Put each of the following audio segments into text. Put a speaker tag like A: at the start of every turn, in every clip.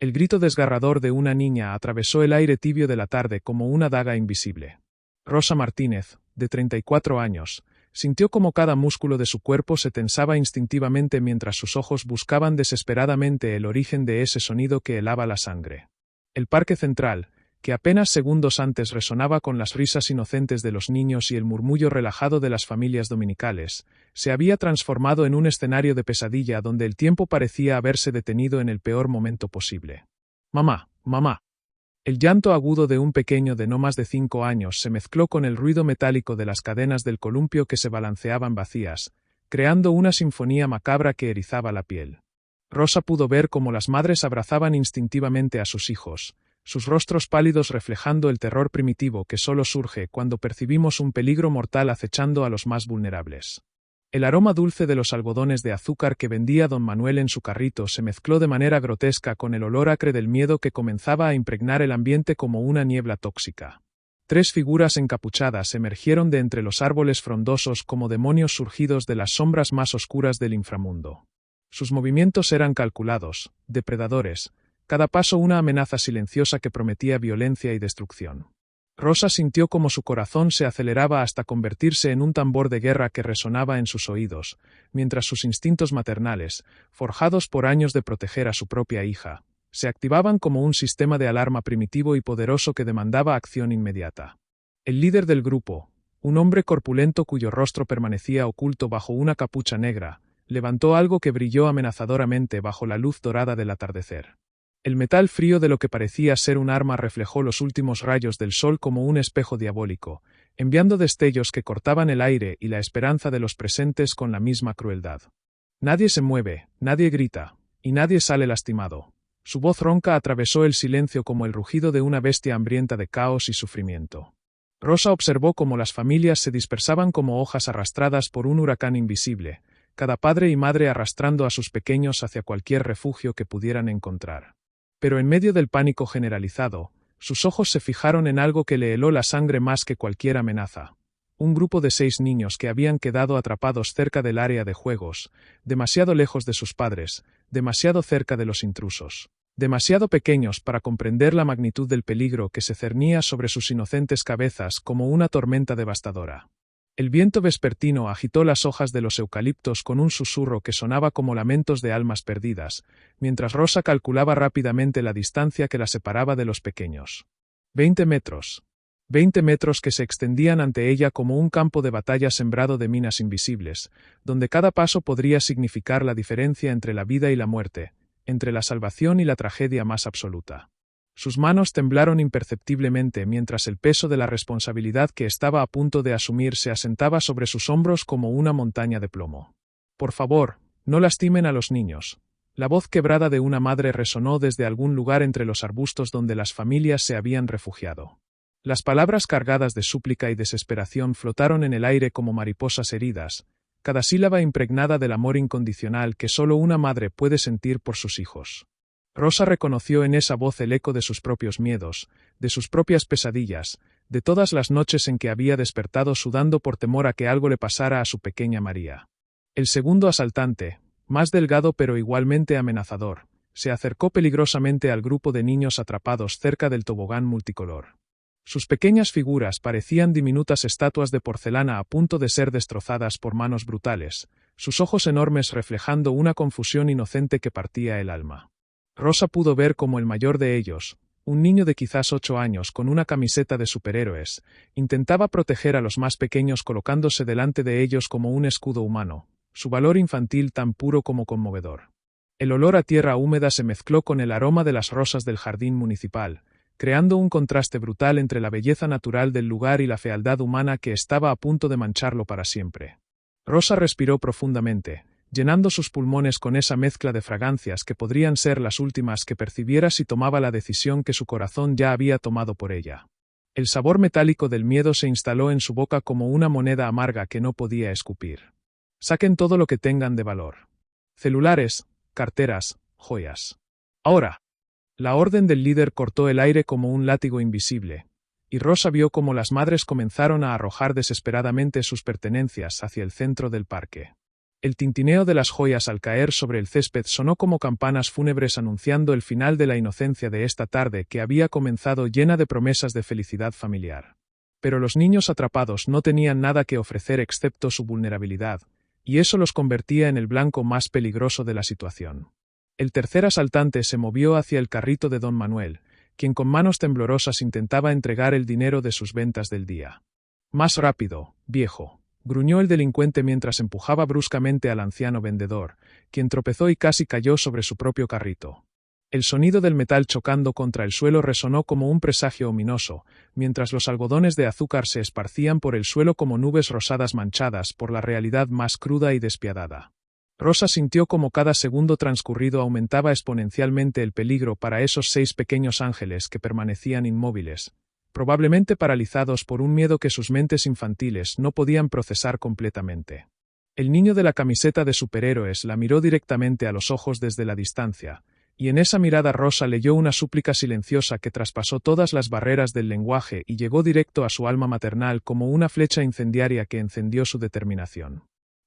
A: El grito desgarrador de una niña atravesó el aire tibio de la tarde como una daga invisible. Rosa Martínez, de 34 años, sintió como cada músculo de su cuerpo se tensaba instintivamente mientras sus ojos buscaban desesperadamente el origen de ese sonido que helaba la sangre. El Parque Central, que apenas segundos antes resonaba con las risas inocentes de los niños y el murmullo relajado de las familias dominicales, se había transformado en un escenario de pesadilla donde el tiempo parecía haberse detenido en el peor momento posible. «Mamá, mamá». El llanto agudo de un pequeño de no más de 5 años se mezcló con el ruido metálico de las cadenas del columpio que se balanceaban vacías, creando una sinfonía macabra que erizaba la piel. Rosa pudo ver cómo las madres abrazaban instintivamente a sus hijos, sus rostros pálidos reflejando el terror primitivo que solo surge cuando percibimos un peligro mortal acechando a los más vulnerables. El aroma dulce de los algodones de azúcar que vendía don Manuel en su carrito se mezcló de manera grotesca con el olor acre del miedo que comenzaba a impregnar el ambiente como una niebla tóxica. 3 figuras encapuchadas emergieron de entre los árboles frondosos como demonios surgidos de las sombras más oscuras del inframundo. Sus movimientos eran calculados, depredadores, cada paso una amenaza silenciosa que prometía violencia y destrucción. Rosa sintió como su corazón se aceleraba hasta convertirse en un tambor de guerra que resonaba en sus oídos, mientras sus instintos maternales, forjados por años de proteger a su propia hija, se activaban como un sistema de alarma primitivo y poderoso que demandaba acción inmediata. El líder del grupo, un hombre corpulento cuyo rostro permanecía oculto bajo una capucha negra, levantó algo que brilló amenazadoramente bajo la luz dorada del atardecer. El metal frío de lo que parecía ser un arma reflejó los últimos rayos del sol como un espejo diabólico, enviando destellos que cortaban el aire y la esperanza de los presentes con la misma crueldad. Nadie se mueve, nadie grita, y nadie sale lastimado. Su voz ronca atravesó el silencio como el rugido de una bestia hambrienta de caos y sufrimiento. Rosa observó cómo las familias se dispersaban como hojas arrastradas por un huracán invisible, cada padre y madre arrastrando a sus pequeños hacia cualquier refugio que pudieran encontrar. Pero en medio del pánico generalizado, sus ojos se fijaron en algo que le heló la sangre más que cualquier amenaza. Un grupo de 6 niños que habían quedado atrapados cerca del área de juegos, demasiado lejos de sus padres, demasiado cerca de los intrusos, demasiado pequeños para comprender la magnitud del peligro que se cernía sobre sus inocentes cabezas como una tormenta devastadora. El viento vespertino agitó las hojas de los eucaliptos con un susurro que sonaba como lamentos de almas perdidas, mientras Rosa calculaba rápidamente la distancia que la separaba de los pequeños. 20 metros. 20 metros que se extendían ante ella como un campo de batalla sembrado de minas invisibles, donde cada paso podría significar la diferencia entre la vida y la muerte, entre la salvación y la tragedia más absoluta. Sus manos temblaron imperceptiblemente mientras el peso de la responsabilidad que estaba a punto de asumir se asentaba sobre sus hombros como una montaña de plomo. «Por favor, no lastimen a los niños». La voz quebrada de una madre resonó desde algún lugar entre los arbustos donde las familias se habían refugiado. Las palabras cargadas de súplica y desesperación flotaron en el aire como mariposas heridas, cada sílaba impregnada del amor incondicional que solo una madre puede sentir por sus hijos. Rosa reconoció en esa voz el eco de sus propios miedos, de sus propias pesadillas, de todas las noches en que había despertado sudando por temor a que algo le pasara a su pequeña María. El segundo asaltante, más delgado pero igualmente amenazador, se acercó peligrosamente al grupo de niños atrapados cerca del tobogán multicolor. Sus pequeñas figuras parecían diminutas estatuas de porcelana a punto de ser destrozadas por manos brutales, sus ojos enormes reflejando una confusión inocente que partía el alma. Rosa pudo ver cómo el mayor de ellos, un niño de quizás 8 años con una camiseta de superhéroes, intentaba proteger a los más pequeños colocándose delante de ellos como un escudo humano, su valor infantil tan puro como conmovedor. El olor a tierra húmeda se mezcló con el aroma de las rosas del jardín municipal, creando un contraste brutal entre la belleza natural del lugar y la fealdad humana que estaba a punto de mancharlo para siempre. Rosa respiró profundamente, llenando sus pulmones con esa mezcla de fragancias que podrían ser las últimas que percibiera si tomaba la decisión que su corazón ya había tomado por ella. El sabor metálico del miedo se instaló en su boca como una moneda amarga que no podía escupir. Saquen todo lo que tengan de valor. Celulares, carteras, joyas. Ahora. La orden del líder cortó el aire como un látigo invisible, y Rosa vio cómo las madres comenzaron a arrojar desesperadamente sus pertenencias hacia el centro del parque. El tintineo de las joyas al caer sobre el césped sonó como campanas fúnebres anunciando el final de la inocencia de esta tarde que había comenzado llena de promesas de felicidad familiar. Pero los niños atrapados no tenían nada que ofrecer excepto su vulnerabilidad, y eso los convertía en el blanco más peligroso de la situación. El tercer asaltante se movió hacia el carrito de don Manuel, quien con manos temblorosas intentaba entregar el dinero de sus ventas del día. «Más rápido, viejo», gruñó el delincuente mientras empujaba bruscamente al anciano vendedor, quien tropezó y casi cayó sobre su propio carrito. El sonido del metal chocando contra el suelo resonó como un presagio ominoso, mientras los algodones de azúcar se esparcían por el suelo como nubes rosadas manchadas por la realidad más cruda y despiadada. Rosa sintió como cada segundo transcurrido aumentaba exponencialmente el peligro para esos 6 pequeños ángeles que permanecían inmóviles, probablemente paralizados por un miedo que sus mentes infantiles no podían procesar completamente. El niño de la camiseta de superhéroes la miró directamente a los ojos desde la distancia, y en esa mirada Rosa leyó una súplica silenciosa que traspasó todas las barreras del lenguaje y llegó directo a su alma maternal como una flecha incendiaria que encendió su determinación.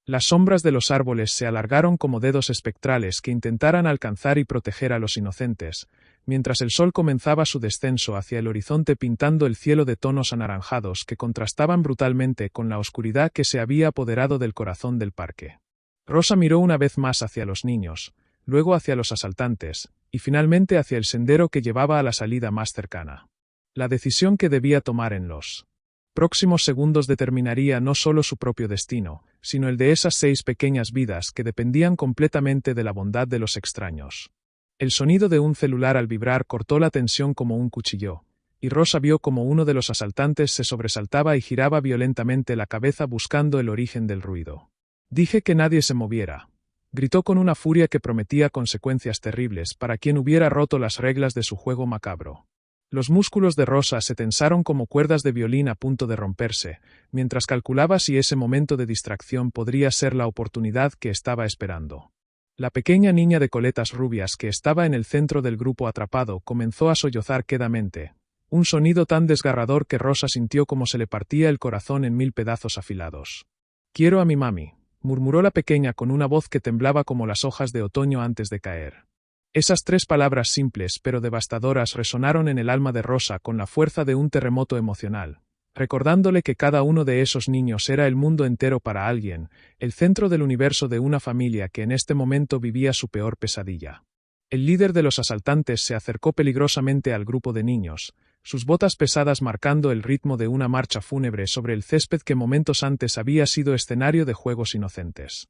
A: Las sombras de los árboles se alargaron como dedos espectrales que intentaran alcanzar y proteger a los inocentes, mientras el sol comenzaba su descenso hacia el horizonte pintando el cielo de tonos anaranjados que contrastaban brutalmente con la oscuridad que se había apoderado del corazón del parque. Rosa miró una vez más hacia los niños, luego hacia los asaltantes, y finalmente hacia el sendero que llevaba a la salida más cercana. La decisión que debía tomar en los próximos segundos determinaría no solo su propio destino, sino el de esas 6 pequeñas vidas que dependían completamente de la bondad de los extraños. El sonido de un celular al vibrar cortó la tensión como un cuchillo, y Rosa vio como uno de los asaltantes se sobresaltaba y giraba violentamente la cabeza buscando el origen del ruido. «Dije que nadie se moviera», gritó con una furia que prometía consecuencias terribles para quien hubiera roto las reglas de su juego macabro. Los músculos de Rosa se tensaron como cuerdas de violín a punto de romperse, mientras calculaba si ese momento de distracción podría ser la oportunidad que estaba esperando. La pequeña niña de coletas rubias que estaba en el centro del grupo atrapado comenzó a sollozar quedamente, un sonido tan desgarrador que Rosa sintió como se le partía el corazón en 1000 pedazos afilados. «Quiero a mi mami», murmuró la pequeña con una voz que temblaba como las hojas de otoño antes de caer. Esas 3 palabras simples pero devastadoras resonaron en el alma de Rosa con la fuerza de un terremoto emocional, recordándole que cada uno de esos niños era el mundo entero para alguien, el centro del universo de una familia que en este momento vivía su peor pesadilla. El líder de los asaltantes se acercó peligrosamente al grupo de niños, sus botas pesadas marcando el ritmo de una marcha fúnebre sobre el césped que momentos antes había sido escenario de juegos inocentes.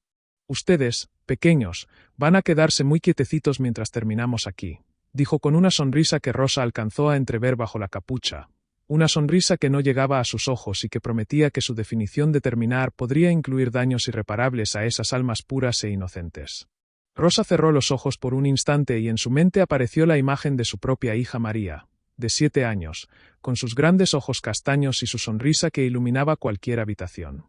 A: «Ustedes, pequeños, van a quedarse muy quietecitos mientras terminamos aquí», dijo con una sonrisa que Rosa alcanzó a entrever bajo la capucha, una sonrisa que no llegaba a sus ojos y que prometía que su definición de terminar podría incluir daños irreparables a esas almas puras e inocentes. Rosa cerró los ojos por un instante y en su mente apareció la imagen de su propia hija María, de 7 años, con sus grandes ojos castaños y su sonrisa que iluminaba cualquier habitación.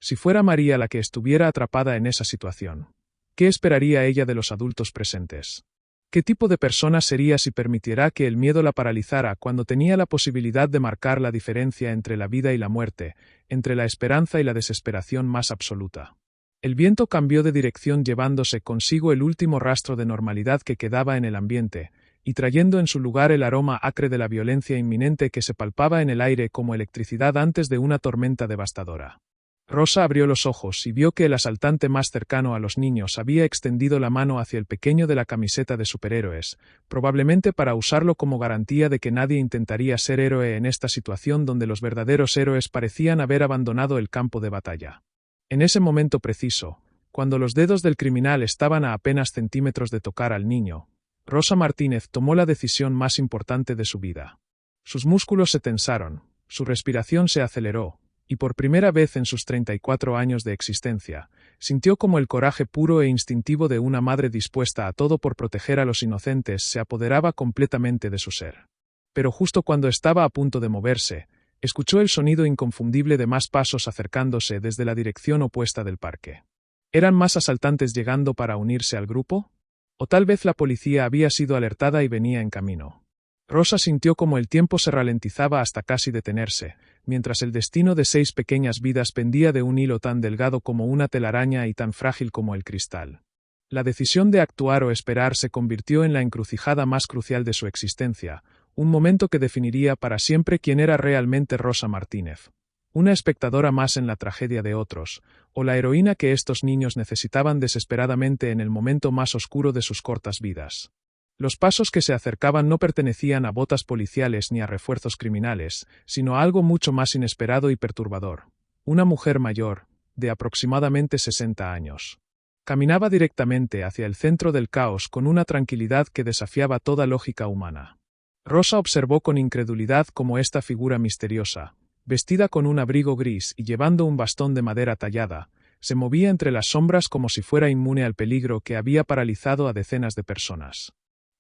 A: Si fuera María la que estuviera atrapada en esa situación, ¿qué esperaría ella de los adultos presentes? ¿Qué tipo de persona sería si permitiera que el miedo la paralizara cuando tenía la posibilidad de marcar la diferencia entre la vida y la muerte, entre la esperanza y la desesperación más absoluta? El viento cambió de dirección llevándose consigo el último rastro de normalidad que quedaba en el ambiente, y trayendo en su lugar el aroma acre de la violencia inminente que se palpaba en el aire como electricidad antes de una tormenta devastadora. Rosa abrió los ojos y vio que el asaltante más cercano a los niños había extendido la mano hacia el pequeño de la camiseta de superhéroes, probablemente para usarlo como garantía de que nadie intentaría ser héroe en esta situación donde los verdaderos héroes parecían haber abandonado el campo de batalla. En ese momento preciso, cuando los dedos del criminal estaban a apenas centímetros de tocar al niño, Rosa Martínez tomó la decisión más importante de su vida. Sus músculos se tensaron, su respiración se aceleró, y por primera vez en sus 34 años de existencia, sintió como el coraje puro e instintivo de una madre dispuesta a todo por proteger a los inocentes se apoderaba completamente de su ser. Pero justo cuando estaba a punto de moverse, escuchó el sonido inconfundible de más pasos acercándose desde la dirección opuesta del parque. ¿Eran más asaltantes llegando para unirse al grupo? ¿O tal vez la policía había sido alertada y venía en camino? Rosa sintió como el tiempo se ralentizaba hasta casi detenerse, mientras el destino de 6 pequeñas vidas pendía de un hilo tan delgado como una telaraña y tan frágil como el cristal. La decisión de actuar o esperar se convirtió en la encrucijada más crucial de su existencia, un momento que definiría para siempre quién era realmente Rosa Martínez. Una espectadora más en la tragedia de otros, o la heroína que estos niños necesitaban desesperadamente en el momento más oscuro de sus cortas vidas. Los pasos que se acercaban no pertenecían a botas policiales ni a refuerzos criminales, sino a algo mucho más inesperado y perturbador. Una mujer mayor, de aproximadamente 60 años. Caminaba directamente hacia el centro del caos con una tranquilidad que desafiaba toda lógica humana. Rosa observó con incredulidad cómo esta figura misteriosa, vestida con un abrigo gris y llevando un bastón de madera tallada, se movía entre las sombras como si fuera inmune al peligro que había paralizado a decenas de personas.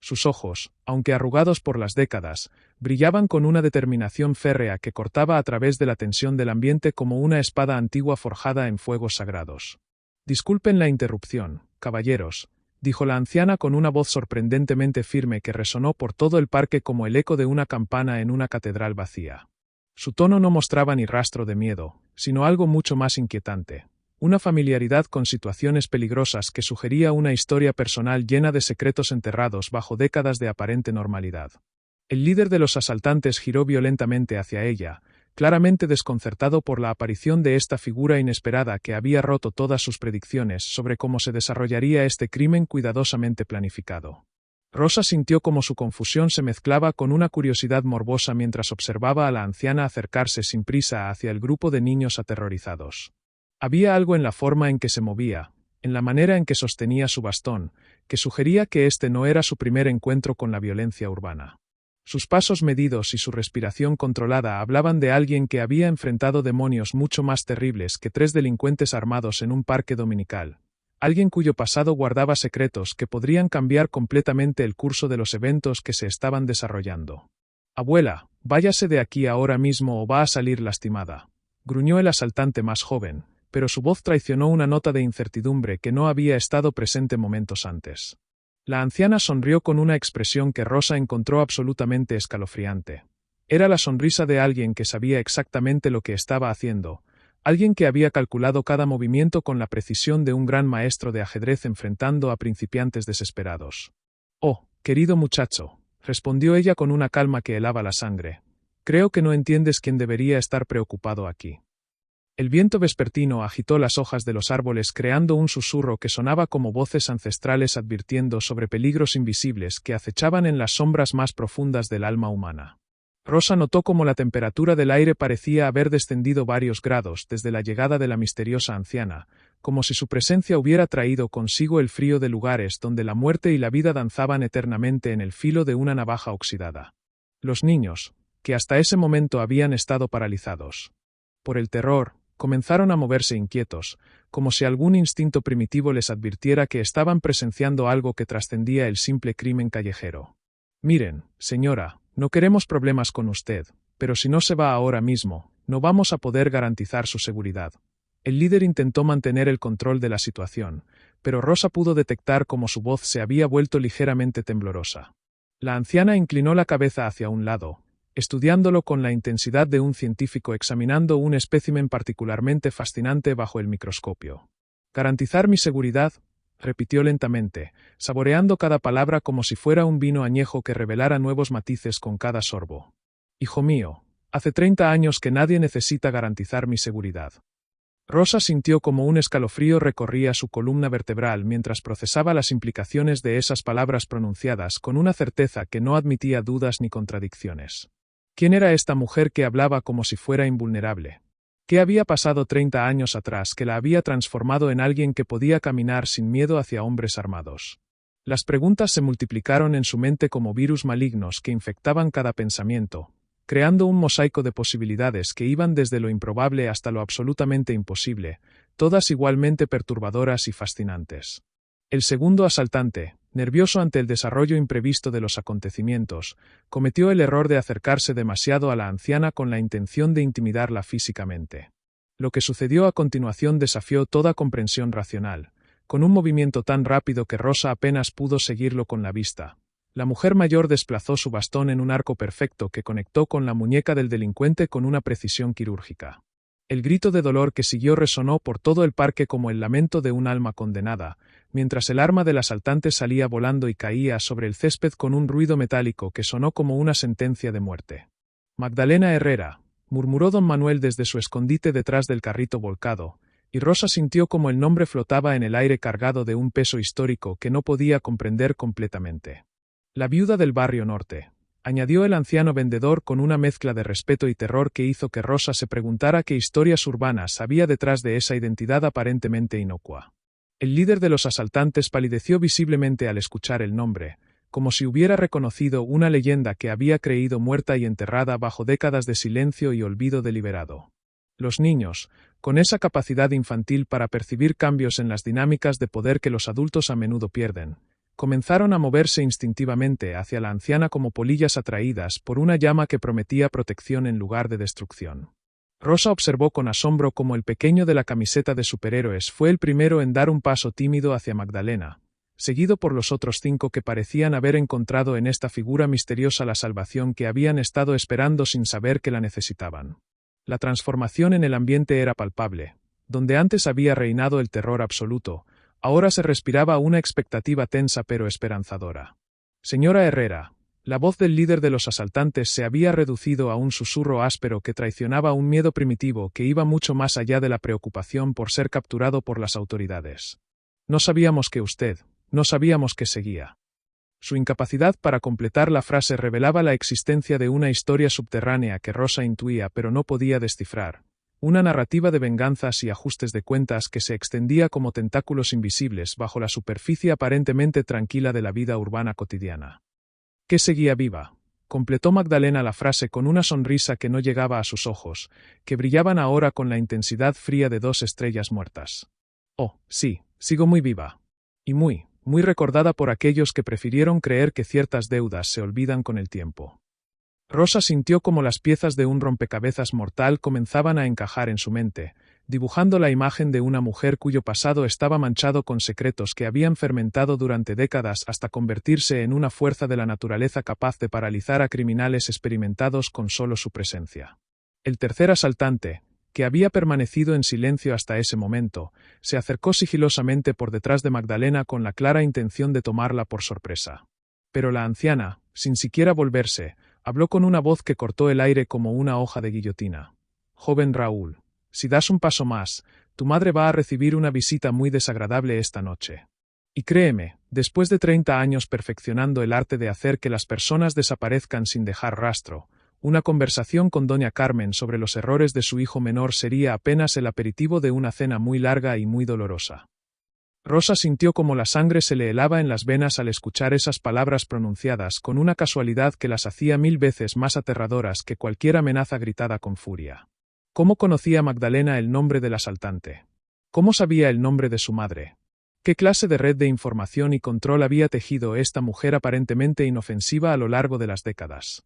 A: Sus ojos, aunque arrugados por las décadas, brillaban con una determinación férrea que cortaba a través de la tensión del ambiente como una espada antigua forjada en fuegos sagrados. «Disculpen la interrupción, caballeros», dijo la anciana con una voz sorprendentemente firme que resonó por todo el parque como el eco de una campana en una catedral vacía. Su tono no mostraba ni rastro de miedo, sino algo mucho más inquietante. Una familiaridad con situaciones peligrosas que sugería una historia personal llena de secretos enterrados bajo décadas de aparente normalidad. El líder de los asaltantes giró violentamente hacia ella, claramente desconcertado por la aparición de esta figura inesperada que había roto todas sus predicciones sobre cómo se desarrollaría este crimen cuidadosamente planificado. Rosa sintió como su confusión se mezclaba con una curiosidad morbosa mientras observaba a la anciana acercarse sin prisa hacia el grupo de niños aterrorizados. Había algo en la forma en que se movía, en la manera en que sostenía su bastón, que sugería que este no era su primer encuentro con la violencia urbana. Sus pasos medidos y su respiración controlada hablaban de alguien que había enfrentado demonios mucho más terribles que 3 delincuentes armados en un parque dominical. Alguien cuyo pasado guardaba secretos que podrían cambiar completamente el curso de los eventos que se estaban desarrollando. «Abuela, váyase de aquí ahora mismo o va a salir lastimada», gruñó el asaltante más joven, pero su voz traicionó una nota de incertidumbre que no había estado presente momentos antes. La anciana sonrió con una expresión que Rosa encontró absolutamente escalofriante. Era la sonrisa de alguien que sabía exactamente lo que estaba haciendo, alguien que había calculado cada movimiento con la precisión de un gran maestro de ajedrez enfrentando a principiantes desesperados. «Oh, querido muchacho», respondió ella con una calma que helaba la sangre. «Creo que no entiendes quién debería estar preocupado aquí». El viento vespertino agitó las hojas de los árboles creando un susurro que sonaba como voces ancestrales advirtiendo sobre peligros invisibles que acechaban en las sombras más profundas del alma humana. Rosa notó cómo la temperatura del aire parecía haber descendido varios grados desde la llegada de la misteriosa anciana, como si su presencia hubiera traído consigo el frío de lugares donde la muerte y la vida danzaban eternamente en el filo de una navaja oxidada. Los niños, que hasta ese momento habían estado paralizados por el terror, comenzaron a moverse inquietos, como si algún instinto primitivo les advirtiera que estaban presenciando algo que trascendía el simple crimen callejero. «Miren, señora, no queremos problemas con usted, pero si no se va ahora mismo, no vamos a poder garantizar su seguridad». El líder intentó mantener el control de la situación, pero Rosa pudo detectar cómo su voz se había vuelto ligeramente temblorosa. La anciana inclinó la cabeza hacia un lado, estudiándolo con la intensidad de un científico examinando un espécimen particularmente fascinante bajo el microscopio. «Garantizar mi seguridad», repitió lentamente, saboreando cada palabra como si fuera un vino añejo que revelara nuevos matices con cada sorbo. «Hijo mío, hace 30 años que nadie necesita garantizar mi seguridad». Rosa sintió como un escalofrío recorría su columna vertebral mientras procesaba las implicaciones de esas palabras pronunciadas con una certeza que no admitía dudas ni contradicciones. ¿Quién era esta mujer que hablaba como si fuera invulnerable? ¿Qué había pasado 30 años atrás que la había transformado en alguien que podía caminar sin miedo hacia hombres armados? Las preguntas se multiplicaron en su mente como virus malignos que infectaban cada pensamiento, creando un mosaico de posibilidades que iban desde lo improbable hasta lo absolutamente imposible, todas igualmente perturbadoras y fascinantes. El segundo asaltante, nervioso ante el desarrollo imprevisto de los acontecimientos, cometió el error de acercarse demasiado a la anciana con la intención de intimidarla físicamente. Lo que sucedió a continuación desafió toda comprensión racional, con un movimiento tan rápido que Rosa apenas pudo seguirlo con la vista. La mujer mayor desplazó su bastón en un arco perfecto que conectó con la muñeca del delincuente con una precisión quirúrgica. El grito de dolor que siguió resonó por todo el parque como el lamento de un alma condenada, mientras el arma del asaltante salía volando y caía sobre el césped con un ruido metálico que sonó como una sentencia de muerte. «Magdalena Herrera», murmuró don Manuel desde su escondite detrás del carrito volcado, y Rosa sintió como el nombre flotaba en el aire cargado de un peso histórico que no podía comprender completamente. «La viuda del barrio norte», añadió el anciano vendedor con una mezcla de respeto y terror que hizo que Rosa se preguntara qué historias urbanas había detrás de esa identidad aparentemente inocua. El líder de los asaltantes palideció visiblemente al escuchar el nombre, como si hubiera reconocido una leyenda que había creído muerta y enterrada bajo décadas de silencio y olvido deliberado. Los niños, con esa capacidad infantil para percibir cambios en las dinámicas de poder que los adultos a menudo pierden, comenzaron a moverse instintivamente hacia la anciana como polillas atraídas por una llama que prometía protección en lugar de destrucción. Rosa observó con asombro cómo el pequeño de la camiseta de superhéroes fue el primero en dar un paso tímido hacia Magdalena, seguido por los otros 5 que parecían haber encontrado en esta figura misteriosa la salvación que habían estado esperando sin saber que la necesitaban. La transformación en el ambiente era palpable. Donde antes había reinado el terror absoluto, ahora se respiraba una expectativa tensa pero esperanzadora. «Señora Herrera», la voz del líder de los asaltantes se había reducido a un susurro áspero que traicionaba un miedo primitivo que iba mucho más allá de la preocupación por ser capturado por las autoridades. «No sabíamos que usted, no sabíamos que seguía». Su incapacidad para completar la frase revelaba la existencia de una historia subterránea que Rosa intuía pero no podía descifrar. Una narrativa de venganzas y ajustes de cuentas que se extendía como tentáculos invisibles bajo la superficie aparentemente tranquila de la vida urbana cotidiana. «¿Qué seguía viva?», completó Magdalena la frase con una sonrisa que no llegaba a sus ojos, que brillaban ahora con la intensidad fría de 2 estrellas muertas. «Oh, sí, sigo muy viva. Y muy recordada por aquellos que prefirieron creer que ciertas deudas se olvidan con el tiempo». Rosa sintió como las piezas de un rompecabezas mortal comenzaban a encajar en su mente, dibujando la imagen de una mujer cuyo pasado estaba manchado con secretos que habían fermentado durante décadas hasta convertirse en una fuerza de la naturaleza capaz de paralizar a criminales experimentados con solo su presencia. El tercer asaltante, que había permanecido en silencio hasta ese momento, se acercó sigilosamente por detrás de Magdalena con la clara intención de tomarla por sorpresa. Pero la anciana, sin siquiera volverse, habló con una voz que cortó el aire como una hoja de guillotina. «Joven Raúl, si das un paso más, tu madre va a recibir una visita muy desagradable esta noche. Y créeme, después de 30 años perfeccionando el arte de hacer que las personas desaparezcan sin dejar rastro, una conversación con doña Carmen sobre los errores de su hijo menor sería apenas el aperitivo de una cena muy larga y muy dolorosa». Rosa sintió como la sangre se le helaba en las venas al escuchar esas palabras pronunciadas con una casualidad que las hacía 1000 veces más aterradoras que cualquier amenaza gritada con furia. ¿Cómo conocía Magdalena el nombre del asaltante? ¿Cómo sabía el nombre de su madre? ¿Qué clase de red de información y control había tejido esta mujer aparentemente inofensiva a lo largo de las décadas?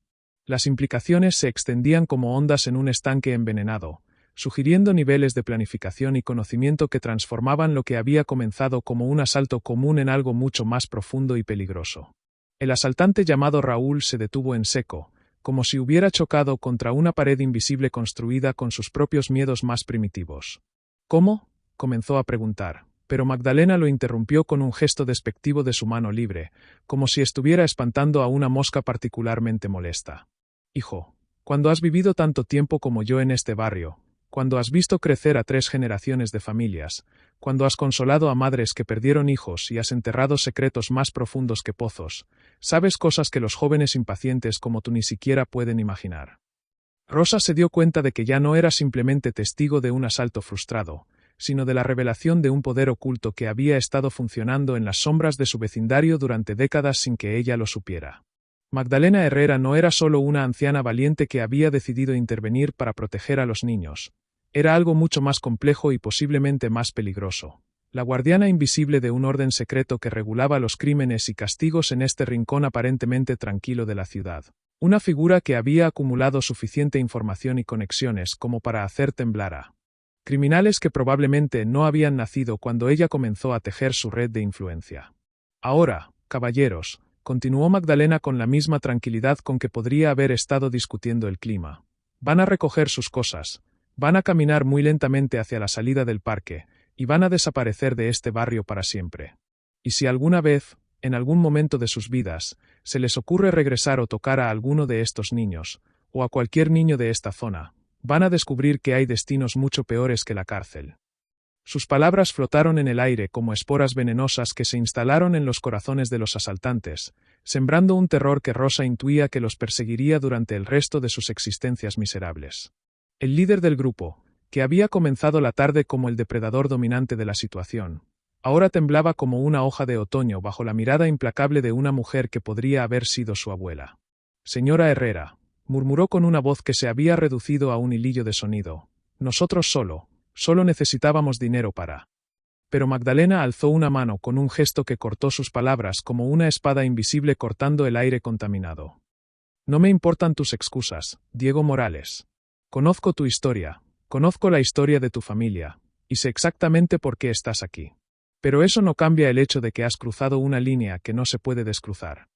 A: Las implicaciones se extendían como ondas en un estanque envenenado, sugiriendo niveles de planificación y conocimiento que transformaban lo que había comenzado como un asalto común en algo mucho más profundo y peligroso. El asaltante llamado Raúl se detuvo en seco, como si hubiera chocado contra una pared invisible construida con sus propios miedos más primitivos. «¿Cómo?», comenzó a preguntar, pero Magdalena lo interrumpió con un gesto despectivo de su mano libre, como si estuviera espantando a una mosca particularmente molesta. «Hijo, cuando has vivido tanto tiempo como yo en este barrio, cuando has visto crecer a 3 generaciones de familias, cuando has consolado a madres que perdieron hijos y has enterrado secretos más profundos que pozos, sabes cosas que los jóvenes impacientes como tú ni siquiera pueden imaginar». Rosa se dio cuenta de que ya no era simplemente testigo de un asalto frustrado, sino de la revelación de un poder oculto que había estado funcionando en las sombras de su vecindario durante décadas sin que ella lo supiera. Magdalena Herrera no era solo una anciana valiente que había decidido intervenir para proteger a los niños. Era algo mucho más complejo y posiblemente más peligroso. La guardiana invisible de un orden secreto que regulaba los crímenes y castigos en este rincón aparentemente tranquilo de la ciudad. Una figura que había acumulado suficiente información y conexiones como para hacer temblar a criminales que probablemente no habían nacido cuando ella comenzó a tejer su red de influencia. Ahora, caballeros, continuó Magdalena con la misma tranquilidad con que podría haber estado discutiendo el clima. Van a recoger sus cosas, van a caminar muy lentamente hacia la salida del parque, y van a desaparecer de este barrio para siempre. Y si alguna vez, en algún momento de sus vidas, se les ocurre regresar o tocar a alguno de estos niños, o a cualquier niño de esta zona, van a descubrir que hay destinos mucho peores que la cárcel. Sus palabras flotaron en el aire como esporas venenosas que se instalaron en los corazones de los asaltantes, sembrando un terror que Rosa intuía que los perseguiría durante el resto de sus existencias miserables. El líder del grupo, que había comenzado la tarde como el depredador dominante de la situación, ahora temblaba como una hoja de otoño bajo la mirada implacable de una mujer que podría haber sido su abuela. «Señora Herrera», murmuró con una voz que se había reducido a un hilillo de sonido, «nosotros solo necesitábamos dinero para». Pero Magdalena alzó una mano con un gesto que cortó sus palabras como una espada invisible cortando el aire contaminado. «No me importan tus excusas, Diego Morales. Conozco tu historia, conozco la historia de tu familia, y sé exactamente por qué estás aquí. Pero eso no cambia el hecho de que has cruzado una línea que no se puede descruzar».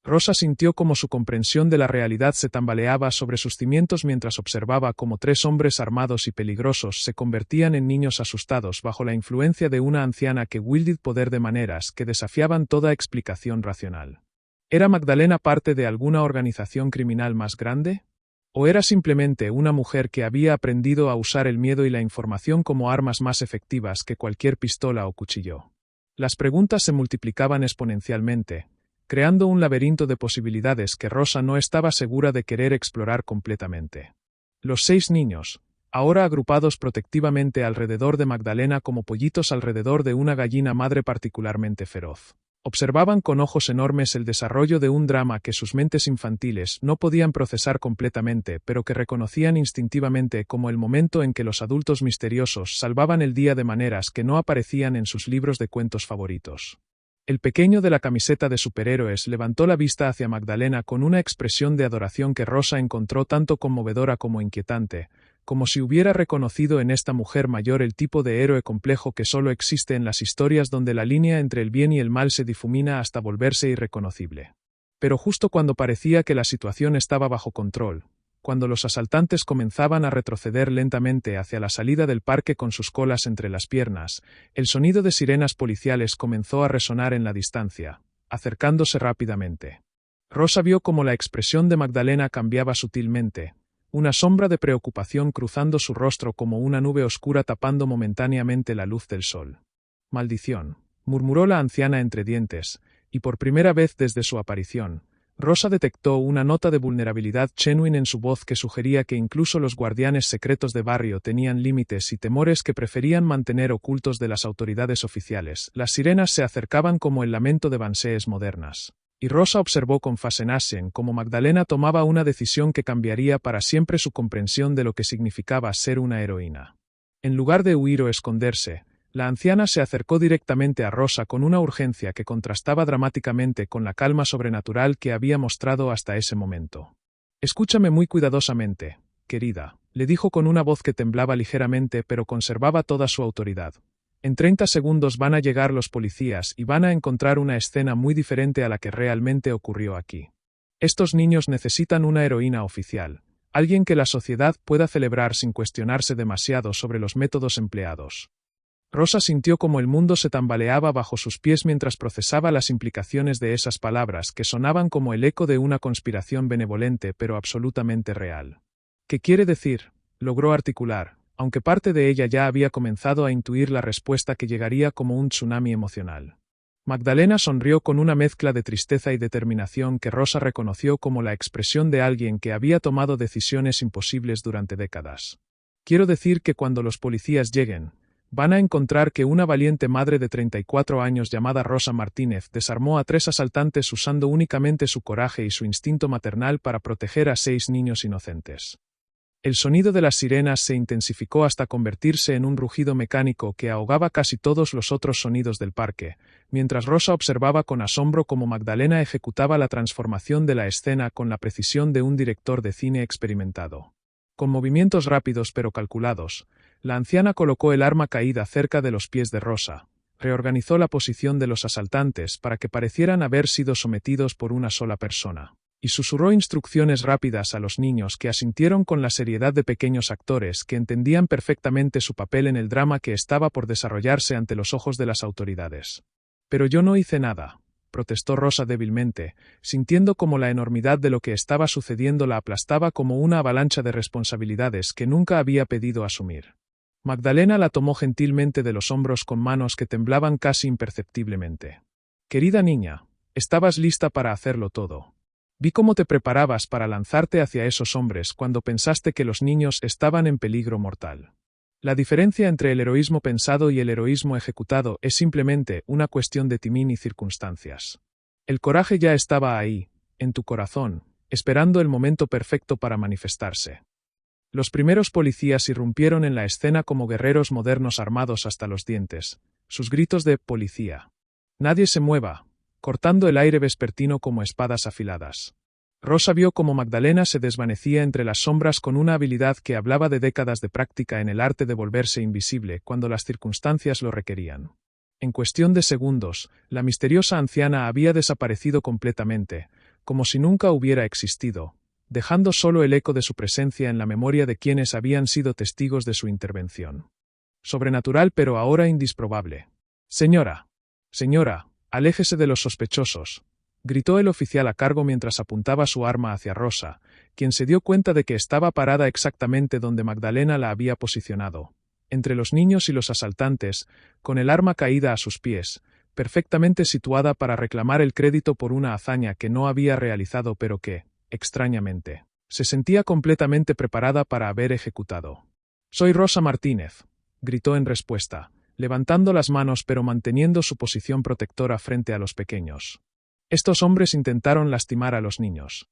A: Rosa sintió como su comprensión de la realidad se tambaleaba sobre sus cimientos mientras observaba cómo 3 hombres armados y peligrosos se convertían en niños asustados bajo la influencia de una anciana que wielded poder de maneras que desafiaban toda explicación racional. ¿Era Magdalena parte de alguna organización criminal más grande? ¿O era simplemente una mujer que había aprendido a usar el miedo y la información como armas más efectivas que cualquier pistola o cuchillo? Las preguntas se multiplicaban exponencialmente, creando un laberinto de posibilidades que Rosa no estaba segura de querer explorar completamente. Los 6 niños, ahora agrupados protectivamente alrededor de Magdalena como pollitos alrededor de una gallina madre particularmente feroz, observaban con ojos enormes el desarrollo de un drama que sus mentes infantiles no podían procesar completamente, pero que reconocían instintivamente como el momento en que los adultos misteriosos salvaban el día de maneras que no aparecían en sus libros de cuentos favoritos. El pequeño de la camiseta de superhéroes levantó la vista hacia Magdalena con una expresión de adoración que Rosa encontró tanto conmovedora como inquietante, como si hubiera reconocido en esta mujer mayor el tipo de héroe complejo que solo existe en las historias donde la línea entre el bien y el mal se difumina hasta volverse irreconocible. Pero justo cuando parecía que la situación estaba bajo control, cuando los asaltantes comenzaban a retroceder lentamente hacia la salida del parque con sus colas entre las piernas, el sonido de sirenas policiales comenzó a resonar en la distancia, acercándose rápidamente. Rosa vio cómo la expresión de Magdalena cambiaba sutilmente, una sombra de preocupación cruzando su rostro como una nube oscura tapando momentáneamente la luz del sol. «Maldición», murmuró la anciana entre dientes, y por primera vez desde su aparición, Rosa detectó una nota de vulnerabilidad genuina en su voz que sugería que incluso los guardianes secretos de barrio tenían límites y temores que preferían mantener ocultos de las autoridades oficiales. Las sirenas se acercaban como el lamento de Bansees modernas. Y Rosa observó con fascinación cómo Magdalena tomaba una decisión que cambiaría para siempre su comprensión de lo que significaba ser una heroína. En lugar de huir o esconderse, la anciana se acercó directamente a Rosa con una urgencia que contrastaba dramáticamente con la calma sobrenatural que había mostrado hasta ese momento. «Escúchame muy cuidadosamente, querida», le dijo con una voz que temblaba ligeramente pero conservaba toda su autoridad. «En 30 segundos van a llegar los policías y van a encontrar una escena muy diferente a la que realmente ocurrió aquí. Estos niños necesitan una heroína oficial, alguien que la sociedad pueda celebrar sin cuestionarse demasiado sobre los métodos empleados». Rosa sintió como el mundo se tambaleaba bajo sus pies mientras procesaba las implicaciones de esas palabras que sonaban como el eco de una conspiración benevolente pero absolutamente real. «¿Qué quiere decir?», logró articular, aunque parte de ella ya había comenzado a intuir la respuesta que llegaría como un tsunami emocional. Magdalena sonrió con una mezcla de tristeza y determinación que Rosa reconoció como la expresión de alguien que había tomado decisiones imposibles durante décadas. «Quiero decir que cuando los policías lleguen, van a encontrar que una valiente madre de 34 años llamada Rosa Martínez desarmó a 3 asaltantes usando únicamente su coraje y su instinto maternal para proteger a 6 niños inocentes». El sonido de las sirenas se intensificó hasta convertirse en un rugido mecánico que ahogaba casi todos los otros sonidos del parque, mientras Rosa observaba con asombro cómo Magdalena ejecutaba la transformación de la escena con la precisión de un director de cine experimentado. Con movimientos rápidos pero calculados, la anciana colocó el arma caída cerca de los pies de Rosa, Reorganizó la posición de los asaltantes para que parecieran haber sido sometidos por una sola persona, y susurró instrucciones rápidas a los niños que asintieron con la seriedad de pequeños actores que entendían perfectamente su papel en el drama que estaba por desarrollarse ante los ojos de las autoridades. Pero yo no hice nada, protestó Rosa débilmente, sintiendo como la enormidad de lo que estaba sucediendo la aplastaba como una avalancha de responsabilidades que nunca había pedido asumir. Magdalena la tomó gentilmente de los hombros con manos que temblaban casi imperceptiblemente. Querida niña, estabas lista para hacerlo todo. Vi cómo te preparabas para lanzarte hacia esos hombres cuando pensaste que los niños estaban en peligro mortal. La diferencia entre el heroísmo pensado y el heroísmo ejecutado es simplemente una cuestión de timing y circunstancias. El coraje ya estaba ahí, en tu corazón, esperando el momento perfecto para manifestarse. Los primeros policías irrumpieron en la escena como guerreros modernos armados hasta los dientes, sus gritos de «policía. Nadie se mueva», cortando el aire vespertino como espadas afiladas. Rosa vio cómo Magdalena se desvanecía entre las sombras con una habilidad que hablaba de décadas de práctica en el arte de volverse invisible cuando las circunstancias lo requerían. En cuestión de segundos, la misteriosa anciana había desaparecido completamente, como si nunca hubiera existido, dejando solo el eco de su presencia en la memoria de quienes habían sido testigos de su intervención. Sobrenatural pero ahora indisprobable. «Señora. Señora, aléjese de los sospechosos», gritó el oficial a cargo mientras apuntaba su arma hacia Rosa, quien se dio cuenta de que estaba parada exactamente donde Magdalena la había posicionado, entre los niños y los asaltantes, con el arma caída a sus pies, perfectamente situada para reclamar el crédito por una hazaña que no había realizado pero que, extrañamente, se sentía completamente preparada para haber ejecutado. «Soy Rosa Martínez», gritó en respuesta, levantando las manos pero manteniendo su posición protectora frente a los pequeños. Estos hombres intentaron lastimar a los niños.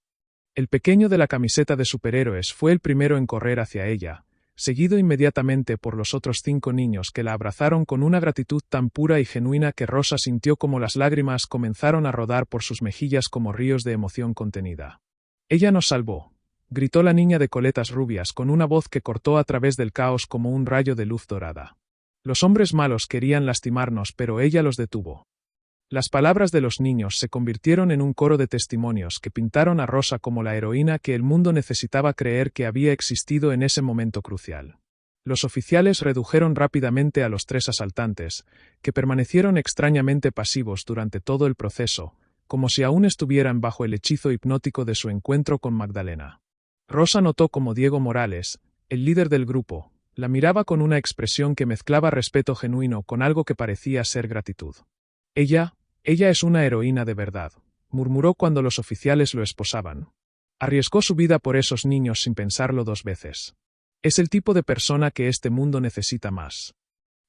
A: El pequeño de la camiseta de superhéroes fue el primero en correr hacia ella, seguido inmediatamente por los otros 5 niños que la abrazaron con una gratitud tan pura y genuina que Rosa sintió como las lágrimas comenzaron a rodar por sus mejillas como ríos de emoción contenida. «Ella nos salvó», gritó la niña de coletas rubias con una voz que cortó a través del caos como un rayo de luz dorada. «Los hombres malos querían lastimarnos pero ella los detuvo». Las palabras de los niños se convirtieron en un coro de testimonios que pintaron a Rosa como la heroína que el mundo necesitaba creer que había existido en ese momento crucial. Los oficiales redujeron rápidamente a los 3 asaltantes, que permanecieron extrañamente pasivos durante todo el proceso, como si aún estuvieran bajo el hechizo hipnótico de su encuentro con Magdalena. Rosa notó como Diego Morales, el líder del grupo, la miraba con una expresión que mezclaba respeto genuino con algo que parecía ser gratitud. Ella es una heroína de verdad», murmuró cuando los oficiales lo esposaban. «Arriesgó su vida por esos niños sin pensarlo 2 veces. Es el tipo de persona que este mundo necesita más».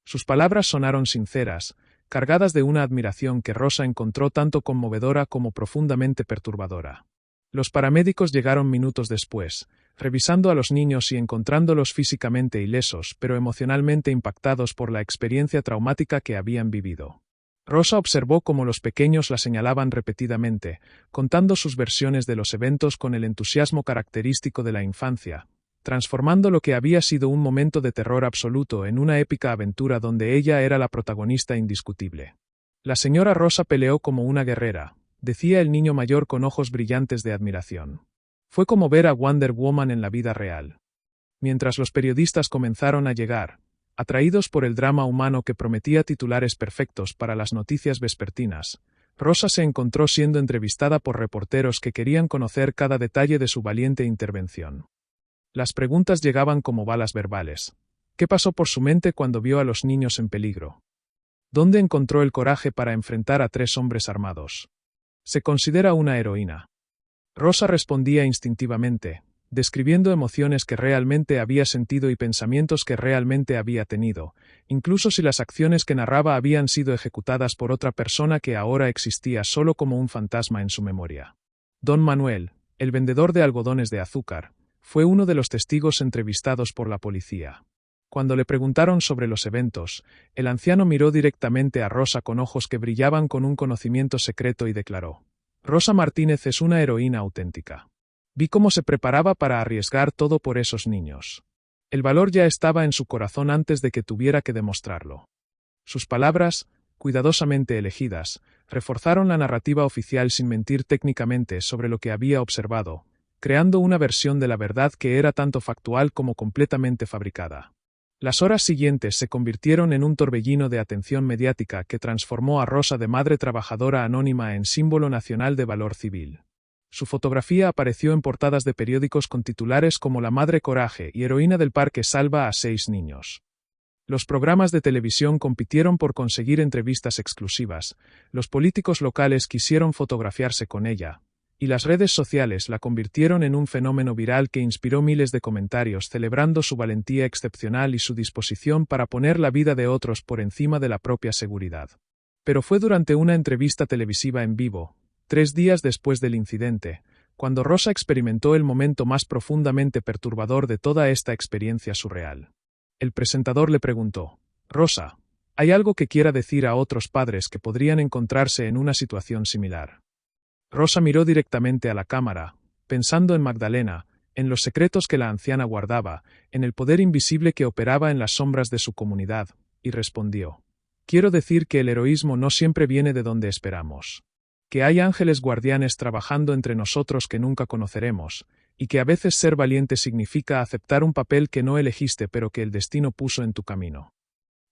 A: Sus palabras sonaron sinceras, cargadas de una admiración que Rosa encontró tanto conmovedora como profundamente perturbadora. Los paramédicos llegaron minutos después, revisando a los niños y encontrándolos físicamente ilesos pero emocionalmente impactados por la experiencia traumática que habían vivido. Rosa observó cómo los pequeños la señalaban repetidamente, contando sus versiones de los eventos con el entusiasmo característico de la infancia, transformando lo que había sido un momento de terror absoluto en una épica aventura donde ella era la protagonista indiscutible. «La señora Rosa peleó como una guerrera», decía el niño mayor con ojos brillantes de admiración. «Fue como ver a Wonder Woman en la vida real». Mientras los periodistas comenzaron a llegar, atraídos por el drama humano que prometía titulares perfectos para las noticias vespertinas, Rosa se encontró siendo entrevistada por reporteros que querían conocer cada detalle de su valiente intervención. Las preguntas llegaban como balas verbales. ¿Qué pasó por su mente cuando vio a los niños en peligro? ¿Dónde encontró el coraje para enfrentar a 3 hombres armados? ¿Se considera una heroína? Rosa respondía instintivamente, describiendo emociones que realmente había sentido y pensamientos que realmente había tenido, incluso si las acciones que narraba habían sido ejecutadas por otra persona que ahora existía solo como un fantasma en su memoria. Don Manuel, el vendedor de algodones de azúcar, fue uno de los testigos entrevistados por la policía. Cuando le preguntaron sobre los eventos, el anciano miró directamente a Rosa con ojos que brillaban con un conocimiento secreto y declaró: «Rosa Martínez es una heroína auténtica. Vi cómo se preparaba para arriesgar todo por esos niños. El valor ya estaba en su corazón antes de que tuviera que demostrarlo». Sus palabras, cuidadosamente elegidas, reforzaron la narrativa oficial sin mentir técnicamente sobre lo que había observado, creando una versión de la verdad que era tanto factual como completamente fabricada. Las horas siguientes se convirtieron en un torbellino de atención mediática que transformó a Rosa de madre trabajadora anónima en símbolo nacional de valor civil. Su fotografía apareció en portadas de periódicos con titulares como La Madre Coraje y Heroína del Parque salva a 6 niños. Los programas de televisión compitieron por conseguir entrevistas exclusivas, los políticos locales quisieron fotografiarse con ella, y las redes sociales la convirtieron en un fenómeno viral que inspiró miles de comentarios celebrando su valentía excepcional y su disposición para poner la vida de otros por encima de la propia seguridad. Pero fue durante una entrevista televisiva en vivo, 3 días después del incidente, cuando Rosa experimentó el momento más profundamente perturbador de toda esta experiencia surreal. El presentador le preguntó: «Rosa, ¿hay algo que quiera decir a otros padres que podrían encontrarse en una situación similar?». Rosa miró directamente a la cámara, pensando en Magdalena, en los secretos que la anciana guardaba, en el poder invisible que operaba en las sombras de su comunidad, y respondió: «Quiero decir que el heroísmo no siempre viene de donde esperamos. Que hay ángeles guardianes trabajando entre nosotros que nunca conoceremos, y que a veces ser valiente significa aceptar un papel que no elegiste pero que el destino puso en tu camino».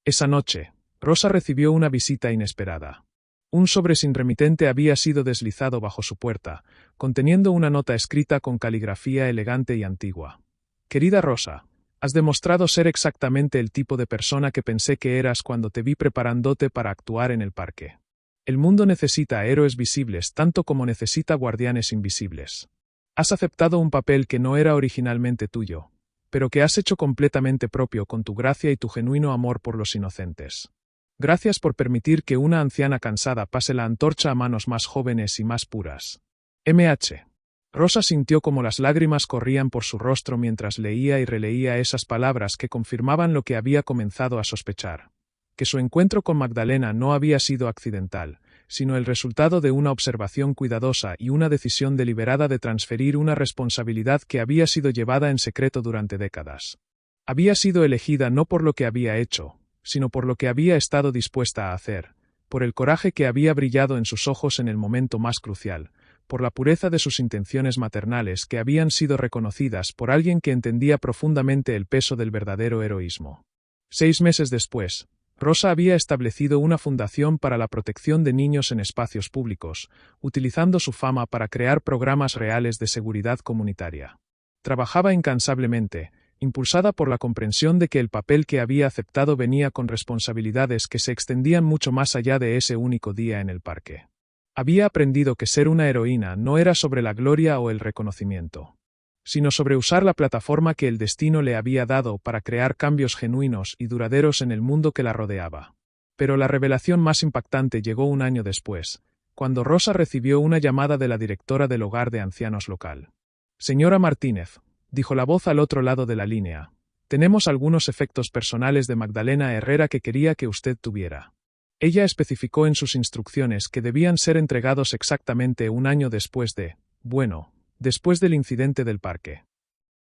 A: Esa noche, Rosa recibió una visita inesperada. Un sobre sin remitente había sido deslizado bajo su puerta, conteniendo una nota escrita con caligrafía elegante y antigua. «Querida Rosa, has demostrado ser exactamente el tipo de persona que pensé que eras cuando te vi preparándote para actuar en el parque. El mundo necesita héroes visibles tanto como necesita guardianes invisibles. Has aceptado un papel que no era originalmente tuyo, pero que has hecho completamente propio con tu gracia y tu genuino amor por los inocentes. Gracias por permitir que una anciana cansada pase la antorcha a manos más jóvenes y más puras. M.H. Rosa sintió como las lágrimas corrían por su rostro mientras leía y releía esas palabras que confirmaban lo que había comenzado a sospechar: que su encuentro con Magdalena no había sido accidental, sino el resultado de una observación cuidadosa y una decisión deliberada de transferir una responsabilidad que había sido llevada en secreto durante décadas. Había sido elegida no por lo que había hecho, sino por lo que había estado dispuesta a hacer, por el coraje que había brillado en sus ojos en el momento más crucial, por la pureza de sus intenciones maternales que habían sido reconocidas por alguien que entendía profundamente el peso del verdadero heroísmo. 6 meses después, Rosa había establecido una fundación para la protección de niños en espacios públicos, utilizando su fama para crear programas reales de seguridad comunitaria. Trabajaba incansablemente, impulsada por la comprensión de que el papel que había aceptado venía con responsabilidades que se extendían mucho más allá de ese único día en el parque. Había aprendido que ser una heroína no era sobre la gloria o el reconocimiento, sino sobre usar la plataforma que el destino le había dado para crear cambios genuinos y duraderos en el mundo que la rodeaba. Pero la revelación más impactante llegó un año después, cuando Rosa recibió una llamada de la directora del hogar de ancianos local. «Señora Martínez», dijo la voz al otro lado de la línea, «tenemos algunos efectos personales de Magdalena Herrera que quería que usted tuviera». Ella especificó en sus instrucciones que debían ser entregados exactamente un año después después del incidente del parque.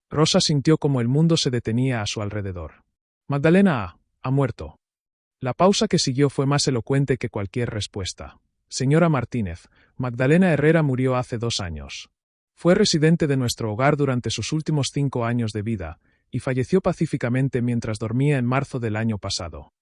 A: Rosa sintió como el mundo se detenía a su alrededor. «Magdalena ha muerto». La pausa que siguió fue más elocuente que cualquier respuesta. «Señora Martínez, Magdalena Herrera murió hace 2 años. Fue residente de nuestro hogar durante sus últimos 5 años de vida, y falleció pacíficamente mientras dormía en marzo del año pasado».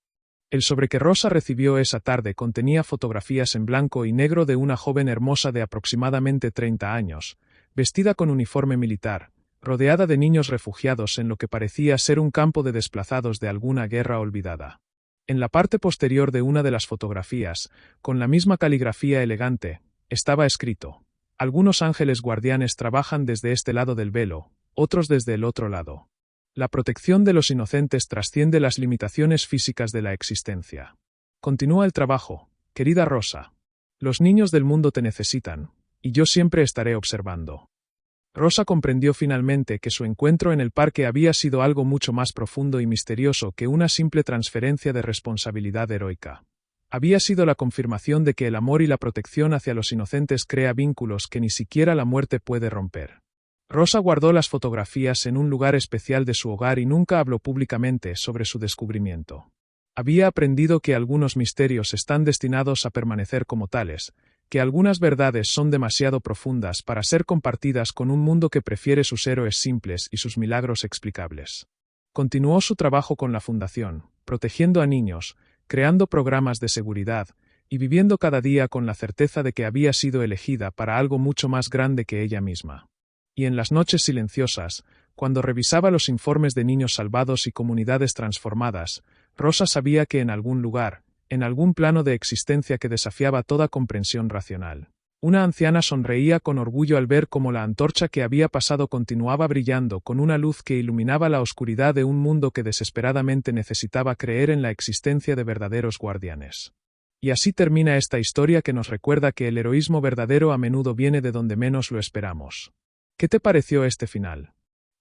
A: El sobre que Rosa recibió esa tarde contenía fotografías en blanco y negro de una joven hermosa de aproximadamente 30 años, vestida con uniforme militar, rodeada de niños refugiados en lo que parecía ser un campo de desplazados de alguna guerra olvidada. En la parte posterior de una de las fotografías, con la misma caligrafía elegante, estaba escrito: «Algunos ángeles guardianes trabajan desde este lado del velo, otros desde el otro lado. La protección de los inocentes trasciende las limitaciones físicas de la existencia. Continúa el trabajo, querida Rosa. Los niños del mundo te necesitan, y yo siempre estaré observando». Rosa comprendió finalmente que su encuentro en el parque había sido algo mucho más profundo y misterioso que una simple transferencia de responsabilidad heroica. Había sido la confirmación de que el amor y la protección hacia los inocentes crea vínculos que ni siquiera la muerte puede romper. Rosa guardó las fotografías en un lugar especial de su hogar y nunca habló públicamente sobre su descubrimiento. Había aprendido que algunos misterios están destinados a permanecer como tales, que algunas verdades son demasiado profundas para ser compartidas con un mundo que prefiere sus héroes simples y sus milagros explicables. Continuó su trabajo con la fundación, protegiendo a niños, creando programas de seguridad, y viviendo cada día con la certeza de que había sido elegida para algo mucho más grande que ella misma. Y en las noches silenciosas, cuando revisaba los informes de niños salvados y comunidades transformadas, Rosa sabía que en algún lugar, en algún plano de existencia que desafiaba toda comprensión racional, una anciana sonreía con orgullo al ver cómo la antorcha que había pasado continuaba brillando con una luz que iluminaba la oscuridad de un mundo que desesperadamente necesitaba creer en la existencia de verdaderos guardianes. Y así termina esta historia que nos recuerda que el heroísmo verdadero a menudo viene de donde menos lo esperamos. ¿Qué te pareció este final?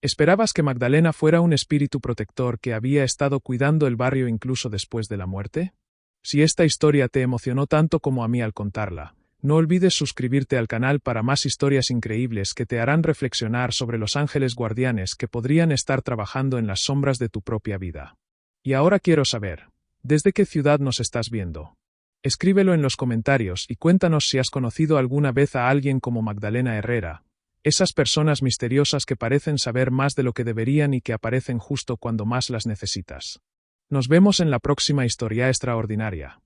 A: ¿Esperabas que Magdalena fuera un espíritu protector que había estado cuidando el barrio incluso después de la muerte? Si esta historia te emocionó tanto como a mí al contarla, no olvides suscribirte al canal para más historias increíbles que te harán reflexionar sobre los ángeles guardianes que podrían estar trabajando en las sombras de tu propia vida. Y ahora quiero saber, ¿desde qué ciudad nos estás viendo? Escríbelo en los comentarios y cuéntanos si has conocido alguna vez a alguien como Magdalena Herrera, esas personas misteriosas que parecen saber más de lo que deberían y que aparecen justo cuando más las necesitas. Nos vemos en la próxima historia extraordinaria.